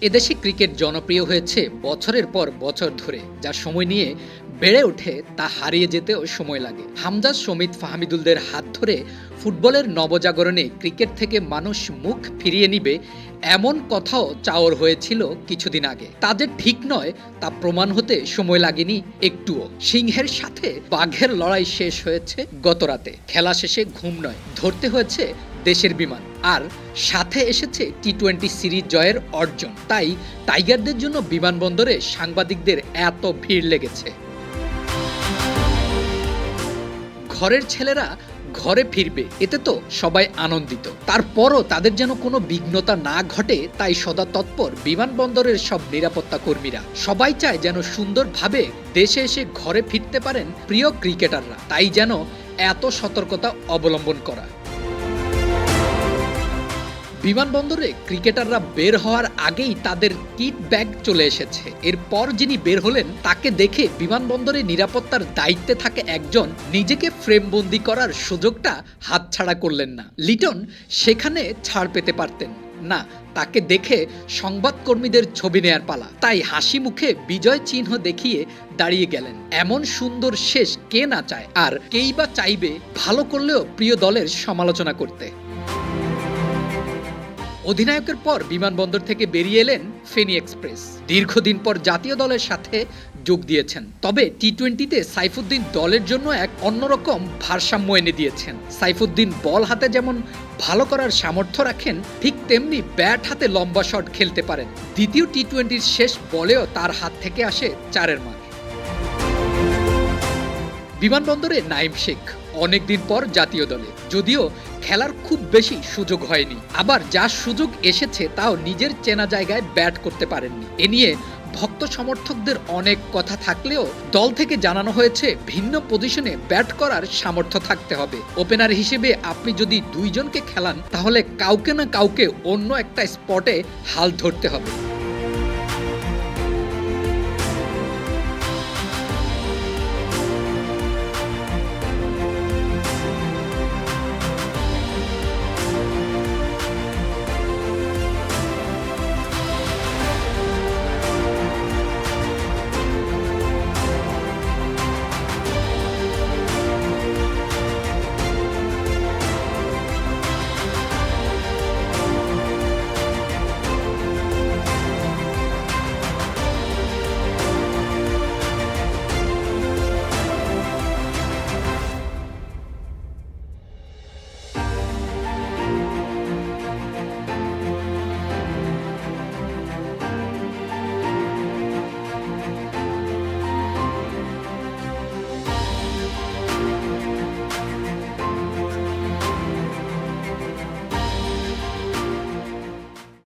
এদেশে ক্রিকেট জনপ্রিয় হয়েছে বছরের পর বছর ধরে, যা সময় নিয়ে বেড়ে ওঠে তা হারিয়ে যেতেও সময় লাগে। হামজা, সমিত, ফাহমিদুলদের হাত ধরে ফুটবলের নবজাগরণে ক্রিকেট থেকে মানুষ মুখ ফিরিয়ে নিবে এমন কথাও চাওয়ার হয়েছিল কিছুদিন আগে। তাদের ঠিক নয় তা প্রমাণ হতে সময় লাগেনি একটুও। সিংহের সাথে বাঘের লড়াই শেষ হয়েছে গতরাতে। খেলা শেষে ঘুম নয়, ধরতে হয়েছে দেশের বিমান, আর সাথে এসেছে টি-20 সিরিজ জয়ের অর্জন। তাই টাইগারদের জন্য বিমানবন্দরে সাংবাদিকদের এত ভিড় লেগেছে। ঘরের ছেলেরা ঘরে ফিরবে, এতে তো সবাই আনন্দিত। তারপরও তাদের যেন কোনো বিঘ্নতা না ঘটে, তাই সদা তৎপর বিমানবন্দরের সব নিরাপত্তা কর্মীরা। সবাই চায় যেন সুন্দরভাবে দেশে এসে ঘরে ফিরতে পারেন প্রিয় ক্রিকেটাররা, তাই যেন এত সতর্কতা অবলম্বন করা। বিমানবন্দরে ক্রিকেটাররা বের হওয়ার আগেই তাদের কিট ব্যাগ চলে এসেছে। এরপর যিনি বের হলেন তাকে দেখে বিমানবন্দরে নিরাপত্তার দায়িত্বে থাকে একজন নিজেকে ফ্রেমবন্দি করার সুযোগটা হাতছাড়া করলেন না। লিটন সেখানে ছাড় পেতে পারতেন না, তাকে দেখে সংবাদকর্মীদের ছবি নেয়ার পালা। তাই হাসি মুখে বিজয় চিহ্ন দেখিয়ে দাঁড়িয়ে গেলেন। এমন সুন্দর শেষ কে না চায়, আর কেই বা চাইবে ভালো করলেও প্রিয় দলের সমালোচনা করতে। অধিনায়কের পর বিমানবন্দর থেকে বেরিয়ে এলেন ফেনী এক্সপ্রেস। দীর্ঘদিন পর জাতীয় দলের সাথে যোগ দিয়েছেন। তবে টি-20তে সাইফুদ্দিন দলের জন্য এক অন্যরকম ভারসাম্য এনে দিয়েছেন। সাইফুদ্দিন বল হাতে যেমন ভালো করার সামর্থ্য রাখেন, ঠিক তেমনি ব্যাট হাতে লম্বা শট খেলতে পারেন। দ্বিতীয় টি-20র শেষ বলেও তার হাত থেকে আসে 4-এর মার। বিমানবন্দরে নাইম শেখ অনেকদিন পর জাতীয় দলে, যদিও খেলার খুব বেশি সুযোগ হয়নি। আবার যা সুযোগ এসেছে তাও নিজের চেনা জায়গায় ব্যাট করতে পারেননি। এ নিয়ে ভক্ত সমর্থকদের অনেক কথা থাকলেও দল থেকে জানানো হয়েছে ভিন্ন পজিশনে ব্যাট করার সামর্থ্য থাকতে হবে। ওপেনার হিসেবে আপনি যদি দুইজনকে খেলান, তাহলে কাউকে না কাউকে অন্য একটা স্পটে হাল ধরতে হবে।